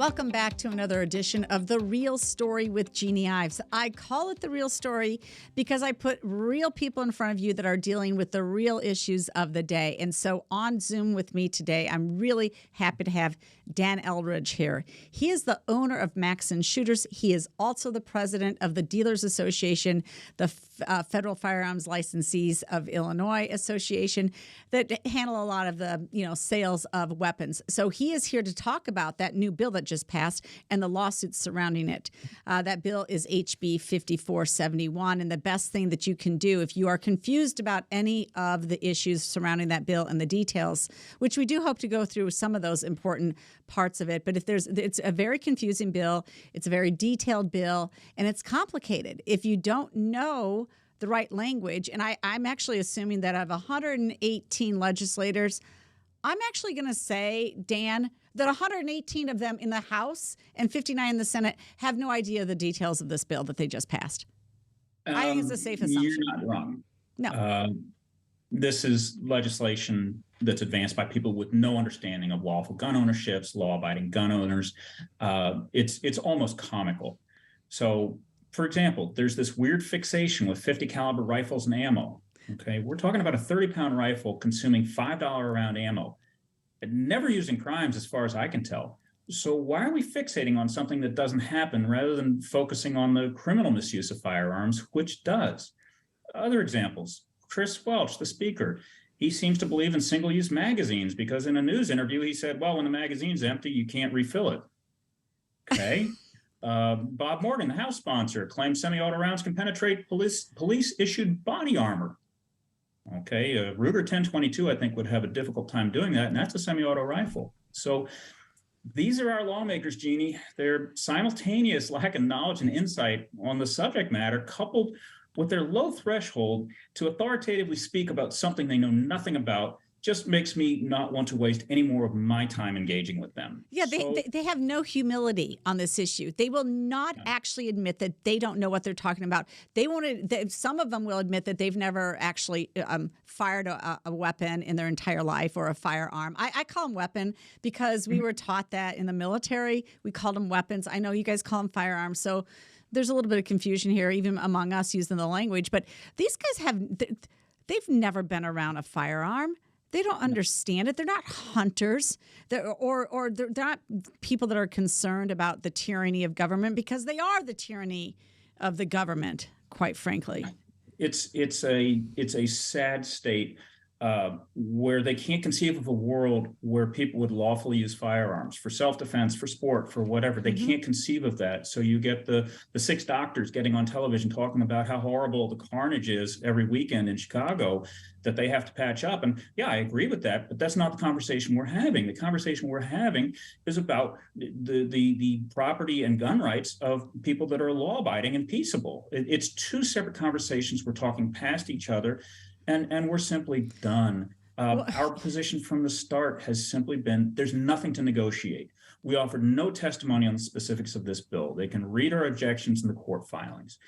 Welcome back to another edition of The Real Story with Jeanne Ives. I call it The Real Story because I put real people in front of you that are dealing with the real issues of the day. And so on Zoom with me today, I'm really happy to have Dan Eldridge here. He is the owner of Maxson Shooters. He is also the president of the Dealers Association, the Federal Firearms Licensees of Illinois Association, that handle a lot of the sales of weapons. So he is here to talk about that new bill that just passed and the lawsuits surrounding it. That bill is HB 5471, and the best thing that you can do if you are confused about any of the issues surrounding that bill and the details, which we do hope to go through some of those important parts of it, but it's a very confusing bill, it's a very detailed bill, and it's complicated. If you don't know the right language, and I'm actually assuming that of 118 legislators, I'm actually going to say, Dan, that 118 of them in the House and 59 in the Senate have no idea the details of this bill that they just passed. I think it's a safe assumption. You're not wrong. No. This is legislation that's advanced by people with no understanding of lawful gun ownerships, law-abiding gun owners. It's almost comical. So, for example, there's this weird fixation with 50 caliber rifles and ammo. Okay, we're talking about a 30-pound rifle consuming $5 a round ammo, never used in crimes as far as I can tell. So why are we fixating on something that doesn't happen rather than focusing on the criminal misuse of firearms, which does? Other examples, Chris Welch, the speaker, he seems to believe in single-use magazines because in a news interview he said, well, when the magazine's empty, you can't refill it. Okay. Bob Morgan, the House sponsor, claims semi-auto rounds can penetrate police-issued body armor. Okay, Ruger 1022, I think, would have a difficult time doing that, and that's a semi-auto rifle. So these are our lawmakers, Jeanne. Their simultaneous lack of knowledge and insight on the subject matter, coupled with their low threshold to authoritatively speak about something they know nothing about, just makes me not want to waste any more of my time engaging with them. Yeah, they have no humility on this issue. They will not actually admit that they don't know what they're talking about. Some of them will admit that they've never actually fired a weapon in their entire life or a firearm. I call them weapon because we were taught that in the military. We called them weapons. I know you guys call them firearms. So there's a little bit of confusion here, even among us using the language. But these guys they've never been around a firearm. They don't understand it. They're not hunters, they're not people that are concerned about the tyranny of government because they are the tyranny of the government, quite frankly. It's a sad state where they can't conceive of a world where people would lawfully use firearms for self-defense, for sport, for whatever. They can't conceive of that. So you get the six doctors getting on television talking about how horrible the carnage is every weekend in Chicago that they have to patch up. And yeah, I agree with that, but that's not the conversation we're having. The conversation we're having is about the property and gun rights of people that are law-abiding and peaceable. It's two separate conversations. We're talking past each other. And we're simply done. Our position from the start has simply been there's nothing to negotiate. We offered no testimony on the specifics of this bill. They can read our objections in the court filings.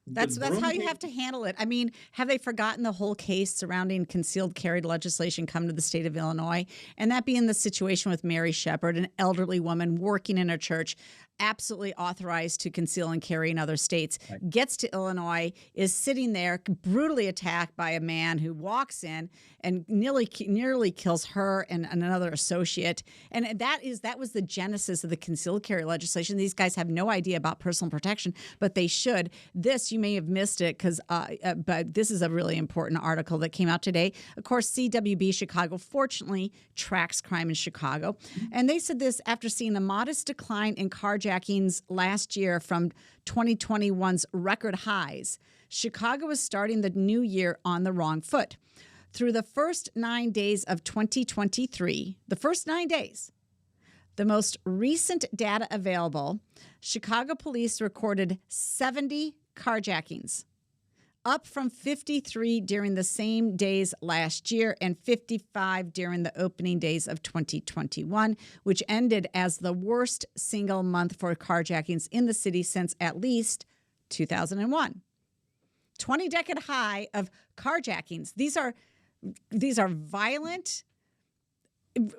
That's how you have to handle it. I mean, have they forgotten the whole case surrounding concealed carry legislation come to the state of Illinois? And that being the situation with Mary Shepard, an elderly woman working in a church, absolutely authorized to conceal and carry in other states, gets to Illinois, is sitting there brutally attacked by a man who walks in and nearly kills her and another associate. And that was the genesis of the concealed carry legislation. These guys have no idea about personal protection, but they should. This, you may have missed it but this is a really important article that came out today. Of course, CWB Chicago fortunately tracks crime in Chicago. And they said this after seeing a modest decline in carjackings last year from 2021's record highs. Chicago is starting the new year on the wrong foot. Through the first 9 days of 2023, the first 9 days, the most recent data available, Chicago police recorded 70 carjackings, up from 53 during the same days last year and 55 during the opening days of 2021, which ended as the worst single month for carjackings in the city since at least 2001. 20-decade high of carjackings. These are violent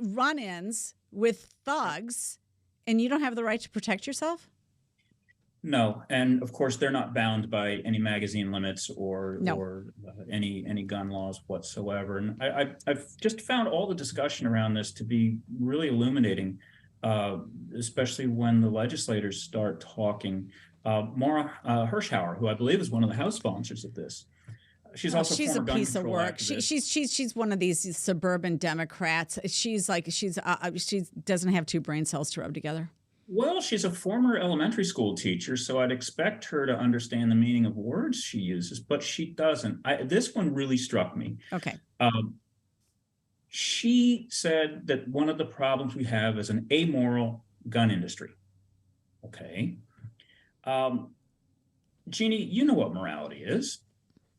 run-ins with thugs And you don't have the right to protect yourself? No, and of course they're not bound by any magazine limits or No. any gun laws whatsoever. And I've just found all the discussion around this to be really illuminating, especially when the legislators start talking. Maura Hirschauer, who I believe is one of the House sponsors of this, she's also she's a former gun piece of control work. activist. She's one of these suburban Democrats. She doesn't have two brain cells to rub together. Well, she's a former elementary school teacher, so I'd expect her to understand the meaning of words she uses, but she doesn't. This one really struck me. Okay. She said that one of the problems we have is an amoral gun industry. Okay. Jeannie, you know what morality is.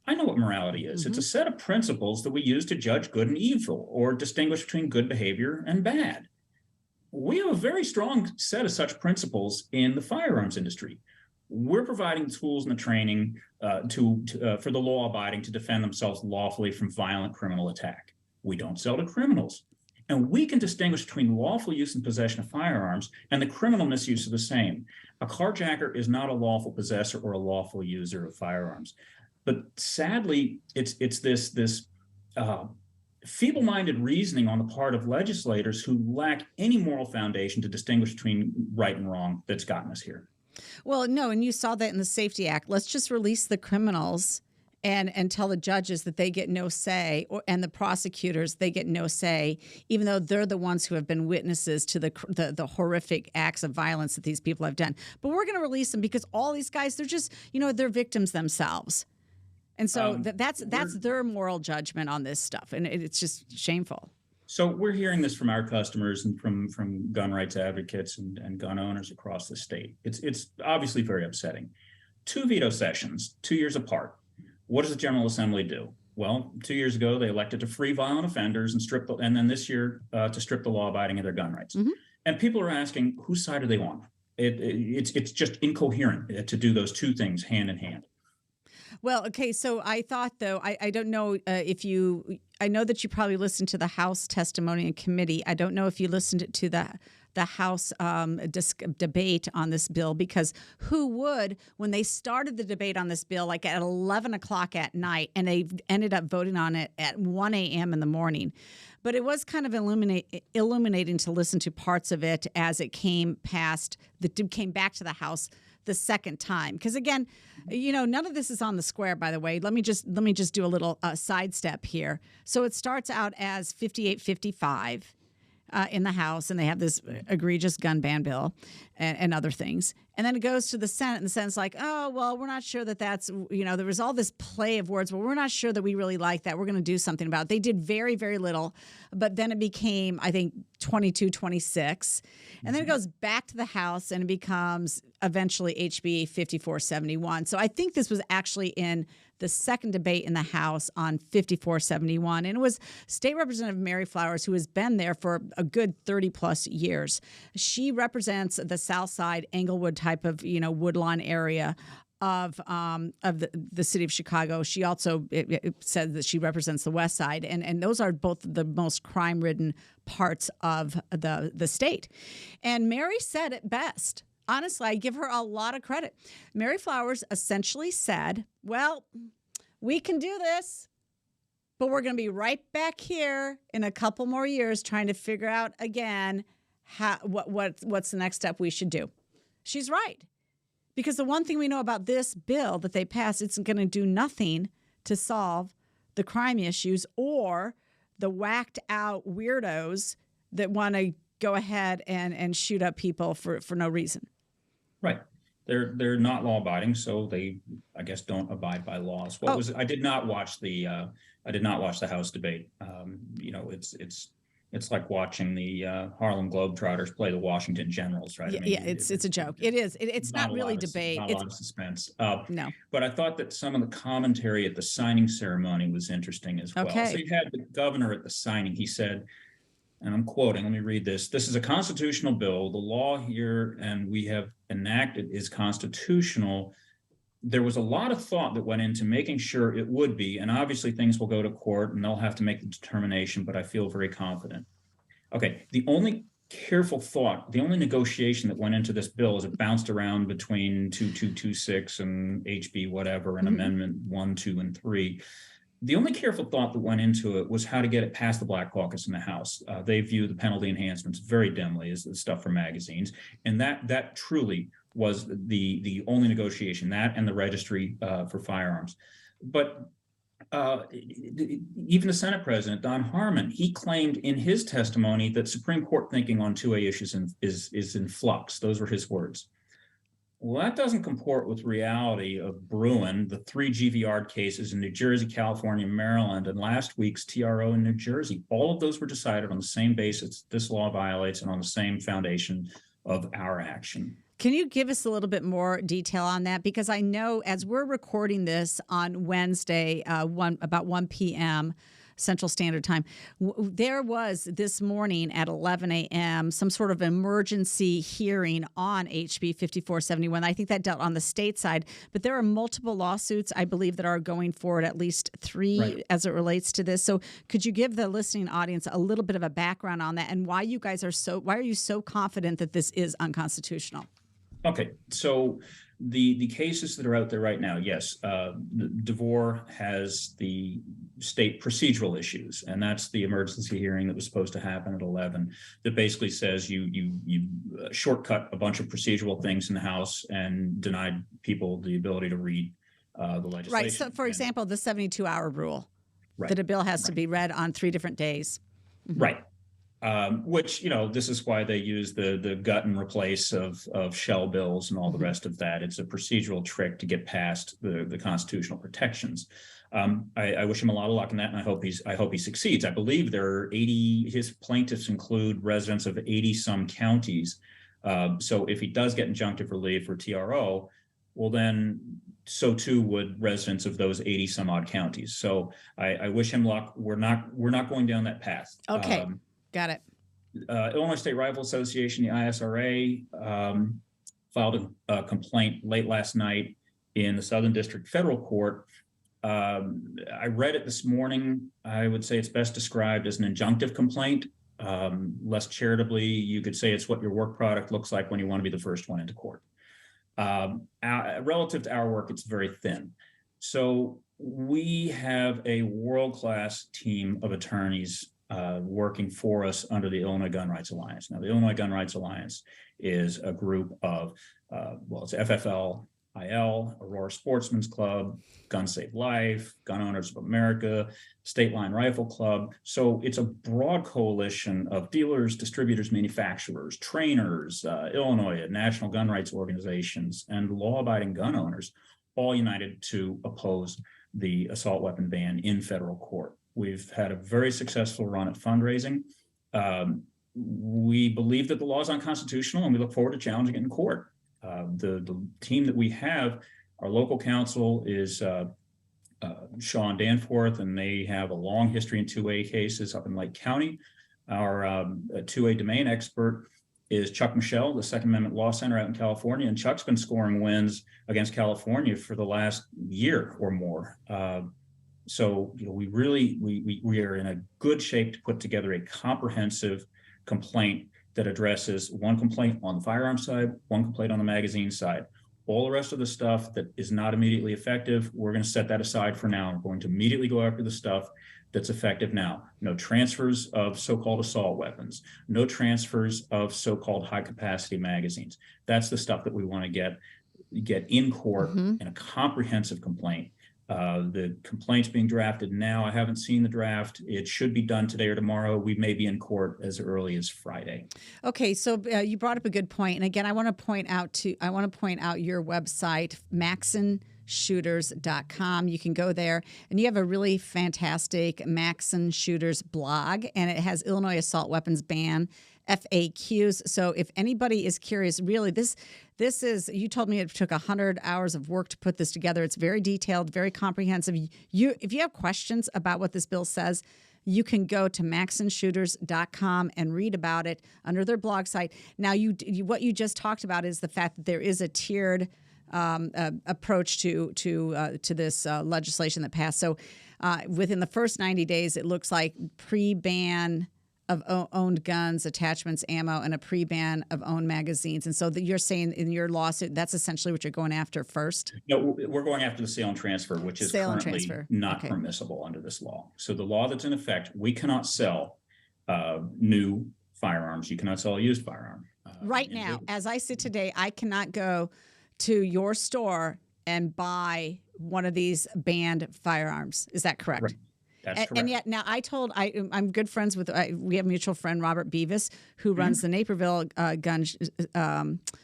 I know what morality is. Mm-hmm. It's a set of principles that we use to judge good and evil or distinguish between good behavior and bad. We have a very strong set of such principles in the firearms industry. We're providing tools and the training for the law-abiding to defend themselves lawfully from violent criminal attack. We don't sell to criminals. And we can distinguish between lawful use and possession of firearms and the criminal misuse of the same. A carjacker is not a lawful possessor or a lawful user of firearms. But sadly, it's this feeble-minded reasoning on the part of legislators who lack any moral foundation to distinguish between right and wrong that's gotten us here. Well, no, and you saw that in the Safety Act. Let's just release the criminals and tell the judges that they get no say, and the prosecutors, they get no say, even though they're the ones who have been witnesses to the horrific acts of violence that these people have done. But we're going to release them because all these guys, they're just, they're victims themselves. And so that's their moral judgment on this stuff, and it's just shameful. So we're hearing this from our customers and from gun rights advocates and gun owners across the state. It's obviously very upsetting. 2 veto sessions, 2 years apart. What does the General Assembly do? Well, 2 years ago they elected to free violent offenders and then this year to strip the law-abiding of their gun rights. Mm-hmm. And people are asking, whose side are they on? It's just incoherent to do those two things hand in hand. Well, okay, so I thought, though, I don't know I know that you probably listened to the House testimony in committee. I don't know if you listened to the House debate on this bill, because who would, when they started the debate on this bill, like at 11 o'clock at night, and they ended up voting on it at 1 a.m. in the morning. But it was kind of illuminating to listen to parts of it as it came back to the House the second time. Because again, none of this is on the square, by the way. Let me just do a little sidestep here. So it starts out as 58-55 in the House, and they have this egregious gun ban bill and other things. And then it goes to the Senate, and the Senate's like, oh, well, we're not sure that's, there was all this play of words. Well, we're not sure that we really like that. We're going to do something about it. They did very, very little, but then it became, I think, 22-26. And then it goes back to the House, and it becomes eventually HB 5471. So I think this was actually in the second debate in the House on 5471. And it was State Representative Mary Flowers, who has been there for a good 30-plus years. She represents the South Side, Englewood type of, Woodlawn area of the city of Chicago. She also it said that she represents the West Side, and those are both the most crime-ridden parts of the state. And Mary said it best. Honestly, I give her a lot of credit. Mary Flowers essentially said, well, we can do this, but we're going to be right back here in a couple more years trying to figure out again what's the next step we should do. She's right. Because the one thing we know about this bill that they passed, it's going to do nothing to solve the crime issues or the whacked out weirdos that want to go ahead and shoot up people for no reason. Right. They're not law abiding, so they, I guess, don't abide by laws. I did not watch the House debate. It's like watching the Harlem Globetrotters play the Washington Generals, right? Yeah, it's a joke. It is. It's not really debate. Not a lot of suspense. No. But I thought that some of the commentary at the signing ceremony was interesting as well. Okay. So you had the governor at the signing. He said, and I'm quoting, let me read this. This is a constitutional bill. The law here and we have enacted is constitutional. There was a lot of thought that went into making sure it would be, and obviously things will go to court and they'll have to make the determination, but I feel very confident. Okay, the only careful thought, the only negotiation that went into this bill as it bounced around between 2226 and HB whatever and Amendment 1, 2, and 3. The only careful thought that went into it was how to get it past the Black Caucus in the House. They view the penalty enhancements very dimly as the stuff for magazines, and that truly was the only negotiation, that and the registry for firearms. But even the Senate President, Don Harmon, he claimed in his testimony that Supreme Court thinking on 2A issues is in flux. Those were his words. Well, that doesn't comport with reality of Bruin, the 3 GVR cases in New Jersey, California, Maryland, and last week's TRO in New Jersey. All of those were decided on the same basis this law violates and on the same foundation of our action. Can you give us a little bit more detail on that? Because I know as we're recording this on Wednesday, about 1 p.m. Central Standard Time, there was this morning at 11 a.m. some sort of emergency hearing on HB 5471. I think that dealt on the state side, but there are multiple lawsuits, I believe, that are going forward, at least 3 as it relates to this. So could you give the listening audience a little bit of a background on that and why you guys why are you so confident that this is unconstitutional? Okay, so the cases that are out there right now, yes, DeVore has the state procedural issues, and that's the emergency hearing that was supposed to happen at 11 that basically says you shortcut a bunch of procedural things in the House and denied people the ability to read the legislation. Right, so for example, the 72-hour rule, that a bill has to be read on 3 different days. Right. Which, this is why they use the gut and replace of shell bills and all the rest of that. It's a procedural trick to get past the constitutional protections. I wish him a lot of luck in that, and I hope he succeeds. I believe there are 80. His plaintiffs include residents of 80 some counties. So if he does get injunctive relief or TRO, well then so too would residents of those 80 some odd counties. So I wish him luck. We're not going down that path. Okay. Got it. Illinois State Rifle Association, the ISRA, filed a complaint late last night in the Southern District Federal Court. I read it this morning. I would say it's best described as an injunctive complaint. Less charitably, you could say it's what your work product looks like when you want to be the first one into court. Relative to our work, it's very thin. So we have a world-class team of attorneys working for us under the Illinois Gun Rights Alliance. Now, the Illinois Gun Rights Alliance is a group of, it's FFL, IL, Aurora Sportsman's Club, Gun Save Life, Gun Owners of America, State Line Rifle Club. So it's a broad coalition of dealers, distributors, manufacturers, trainers, Illinois, national gun rights organizations, and law-abiding gun owners, all united to oppose the assault weapon ban in federal court. We've had a very successful run at fundraising. We believe that the law is unconstitutional, and we look forward to challenging it in court. The team that we have, our local counsel is Sean Danforth, and they have a long history in 2A cases up in Lake County. Our 2A domain expert is Chuck Michelle, the Second Amendment Law Center out in California, and Chuck's been scoring wins against California for the last year or more. So we are in a good shape to put together a comprehensive complaint that addresses one complaint on the firearm side, one complaint on the magazine side. All the rest of the stuff that is not immediately effective, we're going to set that aside for now. We're going to immediately go after the stuff that's effective now. No transfers of so-called assault weapons, no transfers of so-called high-capacity magazines. That's the stuff that we want to get in court in a comprehensive complaint. The complaint's being drafted now. I haven't seen the draft. It should be done today or tomorrow. We may be in court as early as Friday. Okay, so you brought up a good point, and again, I want to point out your website, MaxonShooters.com. You can go there, and you have a really fantastic Maxon Shooters blog, and it has Illinois assault weapons ban FAQs. So if anybody is curious, really, this is, you told me it took 100 hours of work to put this together. It's very detailed, very comprehensive. If you have questions about what this bill says, you can go to MaxonShooters.com and read about it under their blog site. Now, what you just talked about is the fact that there is a tiered approach to this legislation that passed. So within the first 90 days, it looks like pre-ban of owned guns, attachments, ammo, and a pre-ban of owned magazines. And so you're saying in your lawsuit, that's essentially what you're going after first? No, we're going after the sale and transfer, which is currently not permissible under this law. So the law that's in effect, we cannot sell new firearms. You cannot sell a used firearm. Right now, as I sit today, I cannot go to your store and buy one of these banned firearms. Is that correct? Right. That's correct. And yet now I'm good friends with, we have a mutual friend, Robert Beavis, who runs the Naperville gun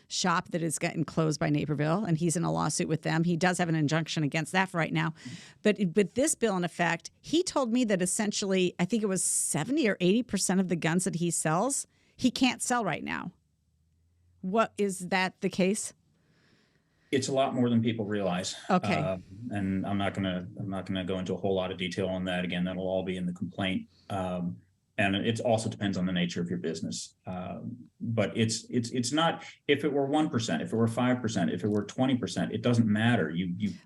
shop that is getting closed by Naperville, and he's in a lawsuit with them. He does have an injunction against that for right now. But with this bill in effect, he told me that essentially, I think it was 70 or 80% of the guns that he sells, he can't sell right now. What, is that the case? It's a lot more than people realize. Okay. And I'm not gonna go into a whole lot of detail on that. Again, that'll all be in the complaint. And it also depends on the nature of your business. But it's not, if it were 1%, if it were 5%, if it were 20%, it doesn't matter.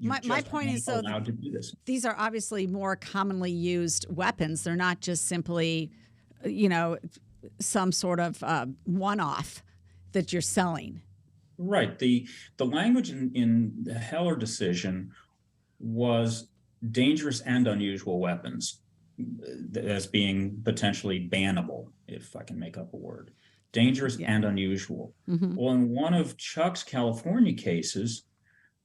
My point is, so allowed to do this. These are obviously more commonly used weapons. They're not just simply, some sort of one-off that you're selling. Right. The language in the Heller decision was dangerous and unusual weapons as being potentially bannable, if I can make up a word. Dangerous and unusual. Well, in one of Chuck's California cases,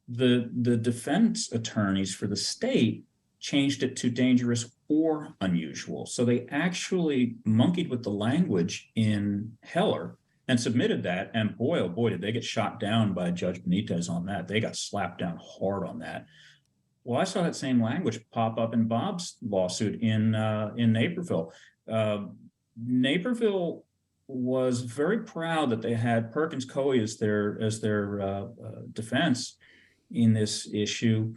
the defense attorneys for the state changed it to dangerous or unusual. So they actually monkeyed with the language in Heller and submitted that, and boy, oh boy, did they get shot down by Judge Benitez on that. They got slapped down hard on that. Well, I saw that same language pop up in Bob's lawsuit in Naperville. Naperville was very proud that they had Perkins Coie as their defense in this issue.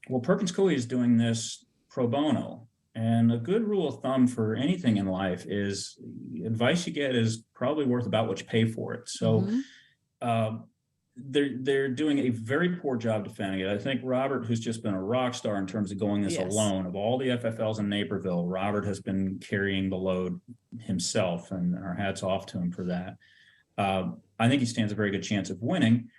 Well, Perkins Coie is doing this pro bono. And a good rule of thumb for anything in life is advice you get is probably worth about what you pay for it. So they're doing a very poor job defending it. I think Robert, who's just been a rock star in terms of going this alone, of all the FFLs in Naperville, Robert has been carrying the load himself, and our hats off to him for that. I think he stands a very good chance of winning.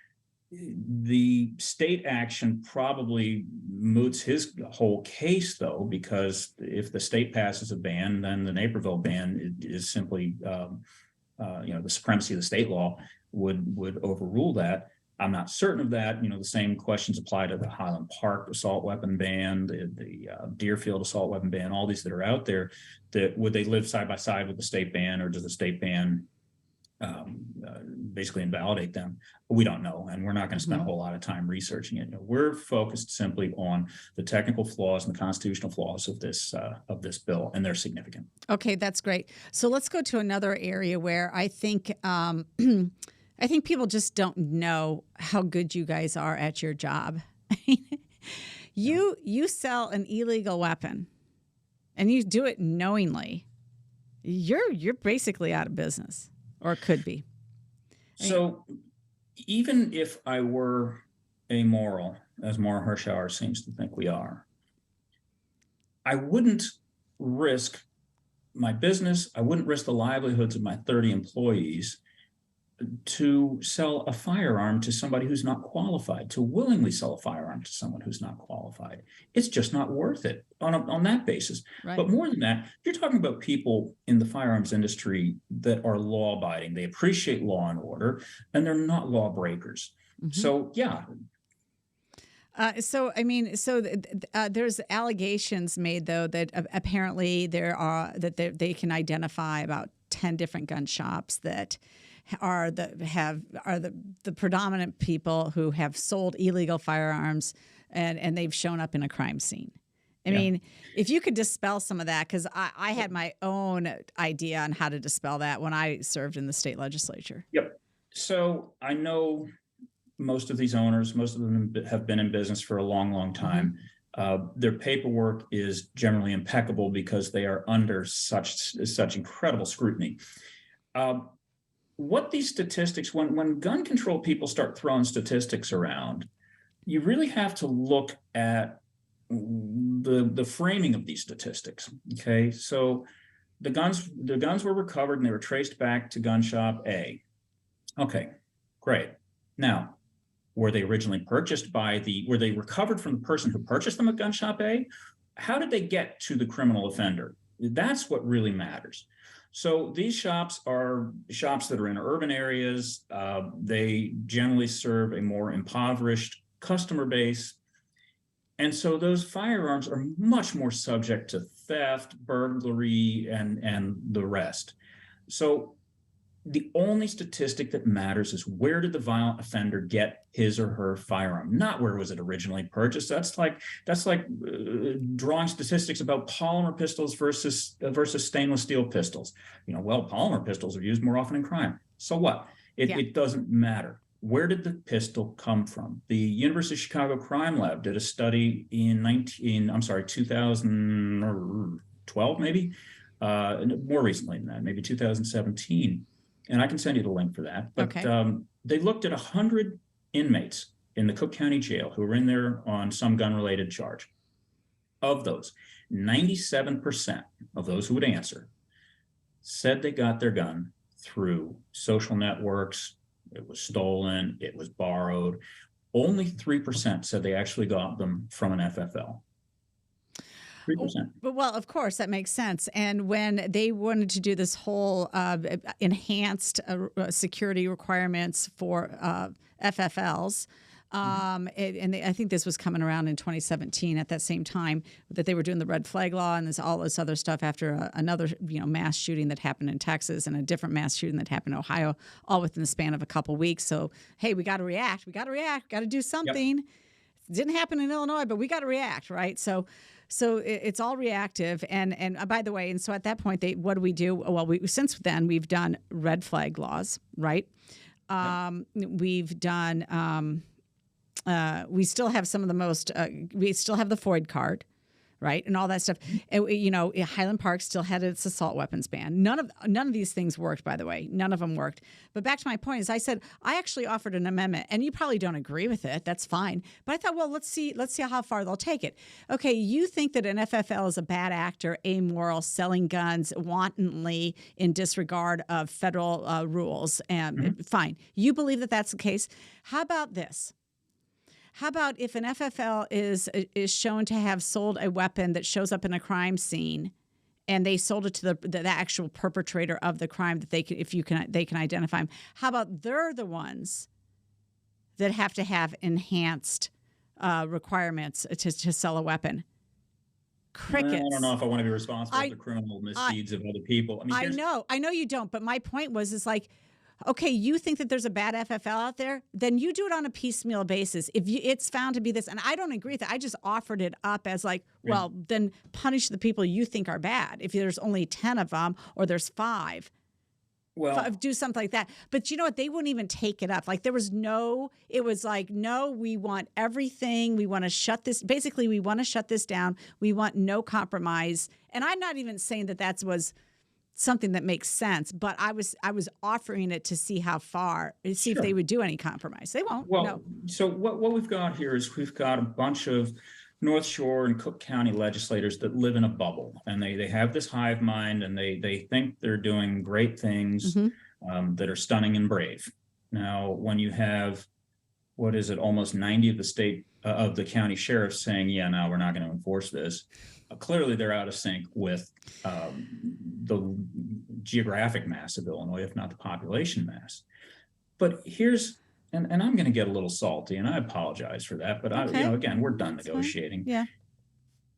The state action probably moots his whole case, though, because if the state passes a ban, then the Naperville ban is simply, the supremacy of the state law would overrule that. I'm not certain of that. The same questions apply to the Highland Park assault weapon ban, the Deerfield assault weapon ban, all these that are out there. That would they live side by side with the state ban, or does the state ban basically invalidate them? We don't know, and we're not going to spend a whole lot of time researching it. We're focused simply on the technical flaws and the constitutional flaws of this bill, and they're significant. Okay, that's great. So let's go to another area where I think people just don't know how good you guys are at your job. You sell an illegal weapon, and you do it knowingly. You're basically out of business. Or could be. So even if I were amoral, as Maura Hirschauer seems to think we are, I wouldn't risk my business, I wouldn't risk the livelihoods of my 30 employees to sell a firearm to somebody who's not qualified, to willingly sell a firearm to someone who's not qualified. It's just not worth it on that basis. Right. But more than that, you're talking about people in the firearms industry that are law-abiding. They appreciate law and order, and they're not lawbreakers. So, yeah. There's allegations made, though, that apparently they can identify about 10 different gun shops that are the predominant people who have sold illegal firearms, and they've shown up in a crime scene. I mean, if you could dispel some of that, because I had my own idea on how to dispel that when I served in the state legislature. Yep. So I know most of these owners, most of them have been in business for a long, long time. Their paperwork is generally impeccable because they are under such incredible scrutiny. What these statistics, when gun control people start throwing statistics around, you really have to look at the framing of these statistics. Okay, so the guns were recovered and they were traced back to gun shop A. Okay, great. Now, were they originally purchased were they recovered from the person who purchased them at gun shop A? How did they get to the criminal offender? That's what really matters. So these shops are shops that are in urban areas. They generally serve a more impoverished customer base. And so those firearms are much more subject to theft, burglary, and the rest. So the only statistic that matters is where did the violent offender get his or her firearm, not where was it originally purchased. That's like drawing statistics about polymer pistols versus stainless steel pistols. Well, polymer pistols are used more often in crime. So what? It doesn't matter. Where did the pistol come from? The University of Chicago Crime Lab did a study in 2012, maybe more recently than that, maybe 2017. And I can send you the link for that. But they looked at 100 inmates in the Cook County Jail who were in there on some gun-related charge. Of those, 97% of those who would answer said they got their gun through social networks. It was stolen. It was borrowed. Only 3% said they actually got them from an FFL. 3%. Well, of course, that makes sense. And when they wanted to do this whole enhanced security requirements for FFLs, I think this was coming around in 2017 at that same time that they were doing the red flag law and all this other stuff after another mass shooting that happened in Texas and a different mass shooting that happened in Ohio, all within the span of a couple weeks. So, hey, we got to react. We got to react. Got to do something. Yep. It didn't happen in Illinois, but we got to react, right? So it's all reactive. And by the way, and so at that point, what do we do? Well, since then, we've done red flag laws, right? We've done, we still have some of the most, we still have the FOID card, right? And all that stuff. And, Highland Park still had its assault weapons ban. None of these things worked, by the way. None of them worked. But back to my point is I said, I actually offered an amendment, and you probably don't agree with it. That's fine. But I thought, well, let's see how far they'll take it. Okay, you think that an FFL is a bad actor, amoral, selling guns wantonly in disregard of federal rules. And fine. You believe that that's the case. How about this? How about if an FFL is shown to have sold a weapon that shows up in a crime scene, and they sold it to the actual perpetrator of the crime that they can identify him? How about they're the ones that have to have enhanced requirements to sell a weapon? Crickets. I don't know if I want to be responsible for the criminal misdeeds of other people. I know you don't. But my point was like, okay, you think that there's a bad FFL out there? Then you do it on a piecemeal basis. If it's found to be this, and I don't agree with that. I just offered it up as like, well, then punish the people you think are bad. If there's only 10 of them or there's 5, do something like that. But you know what? They wouldn't even take it up. Like it was like, no, we want everything. We want to shut this. Basically, we want to shut this down. We want no compromise. And I'm not even saying that was something that makes sense, but I was offering it to see how far, see if they would do any compromise. They won't. Well, no. So what we've got here is we've got a bunch of North Shore and Cook County legislators that live in a bubble, and they have this hive mind, and they think they're doing great things that are stunning and brave. Now, when you have, almost 90 of the state of the county sheriffs saying, yeah, no, we're not going to enforce this. Clearly, they're out of sync with the geographic mass of Illinois, if not the population mass. But here's, and I'm going to get a little salty, and I apologize for that. But again, we're done negotiating. Fine. Yeah.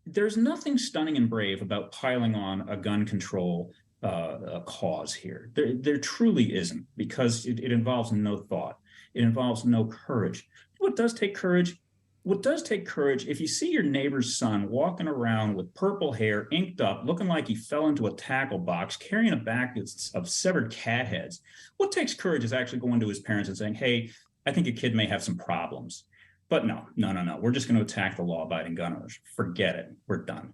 There's nothing stunning and brave about piling on a gun control cause here. There truly isn't, because it involves no thought. It involves no courage. What does take courage? What does take courage, if you see your neighbor's son walking around with purple hair, inked up, looking like he fell into a tackle box, carrying a bag of severed cat heads, what takes courage is actually going to his parents and saying, hey, I think your kid may have some problems. But no. We're just going to attack the law-abiding gun owners. Forget it. We're done.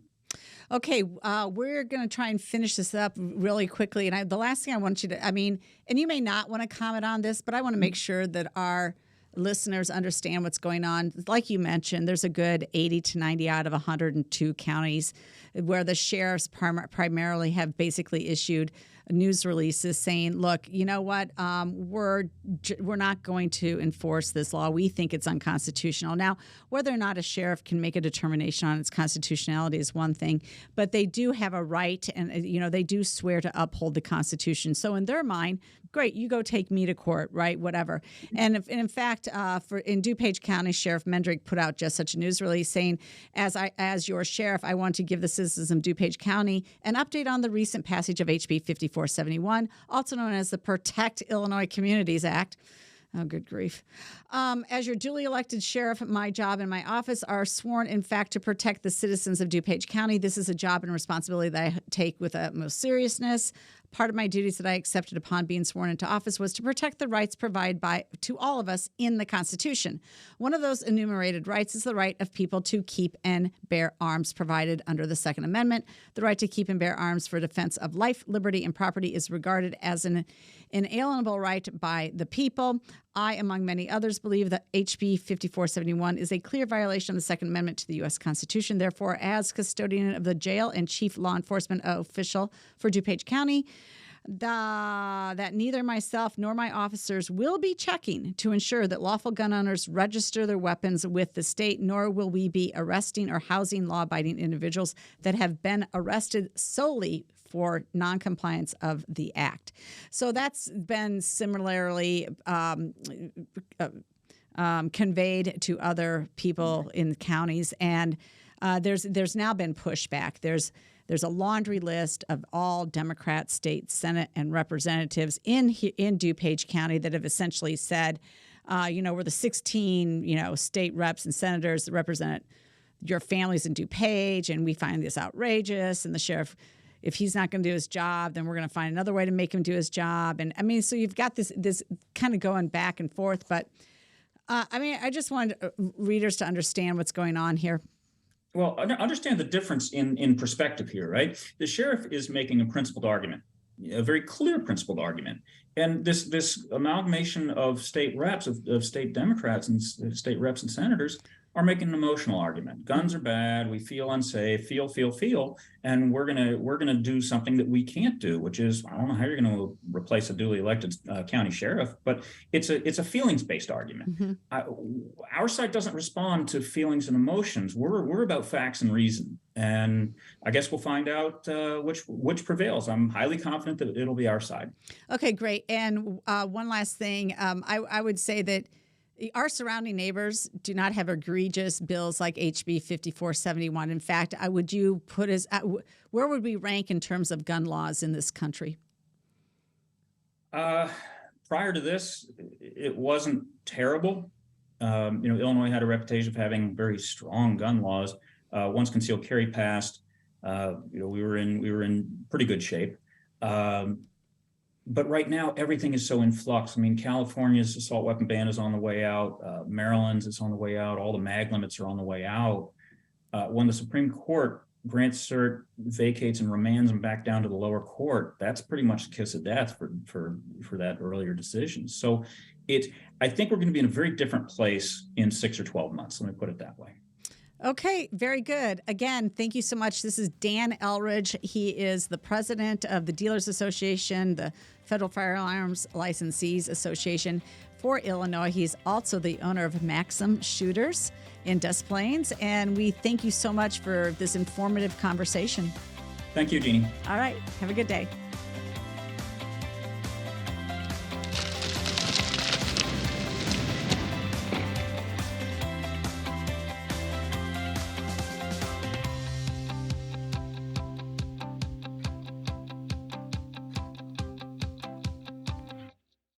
Okay, we're going to try and finish this up really quickly. And the last thing I want you to, and you may not want to comment on this, but I want to make sure that our listeners understand what's going on. Like you mentioned, there's a good 80 to 90 out of 102 counties where the sheriffs primarily have basically issued news releases saying, look, you know what, we're not going to enforce this law. We think it's unconstitutional. Now, whether or not a sheriff can make a determination on its constitutionality is one thing, but they do have a right, and they do swear to uphold the Constitution. So in their mind, great, you go take me to court, right? Whatever. And in fact, in DuPage County, Sheriff Mendrick put out just such a news release saying, as your sheriff, I want to give the citizens of DuPage County an update on the recent passage of HB 5471, also known as the Protect Illinois Communities Act. Oh, good grief. As your duly elected sheriff, my job and my office are sworn, in fact, to protect the citizens of DuPage County. This is a job and responsibility that I take with utmost seriousness. Part of my duties that I accepted upon being sworn into office was to protect the rights provided to all of us in the Constitution. One of those enumerated rights is the right of people to keep and bear arms provided under the Second Amendment. The right to keep and bear arms for defense of life, liberty, and property is regarded as an inalienable right by the people. I, among many others, believe that HB 5471 is a clear violation of the Second Amendment to the U.S. Constitution. Therefore, as custodian of the jail and chief law enforcement official for DuPage County, that neither myself nor my officers will be checking to ensure that lawful gun owners register their weapons with the state, nor will we be arresting or housing law-abiding individuals that have been arrested solely for noncompliance of the act. So that's been similarly conveyed to other people in counties, and there's now been pushback. There's a laundry list of all Democrats, state Senate, and representatives in DuPage County that have essentially said, we're the 16 state reps and senators that represent your families in DuPage, and we find this outrageous. And the sheriff, if he's not going to do his job, then we're going to find another way to make him do his job. And so you've got this kind of going back and forth. But I just wanted readers to understand what's going on here. Well, understand the difference in perspective here, right? The sheriff is making a principled argument, a very clear principled argument. And this amalgamation of state reps, of state Democrats and state reps and senators are making an emotional argument. Guns are bad. We feel unsafe. Feel, and we're gonna do something that we can't do, which is, I don't know how you're going to replace a duly elected county sheriff, but it's a feelings-based argument. Mm-hmm. Our side doesn't respond to feelings and emotions. We're about facts and reason, and I guess we'll find out which prevails. I'm highly confident that it'll be our side. Okay, great. And one last thing, I would say that our surrounding neighbors do not have egregious bills like HB 5471. In fact, would you put us where would we rank in terms of gun laws in this country? Prior to this, it wasn't terrible. Illinois had a reputation of having very strong gun laws. Once concealed carry passed, we were in pretty good shape. But right now, everything is so in flux. California's assault weapon ban is on the way out. Maryland's is on the way out. All the mag limits are on the way out. When the Supreme Court grants cert, vacates, and remands them back down to the lower court, that's pretty much the kiss of death for that earlier decision. So I think we're going to be in a very different place in 6 or 12 months. Let me put it that way. Okay, very good. Again, thank you so much. This is Dan Elridge. He is the president of the Dealers Association, the Federal Firearms Licensees Association for Illinois. He's also the owner of Maxim Shooters in Des Plaines. And we thank you so much for this informative conversation. Thank you, Jeanne. All right. Have a good day.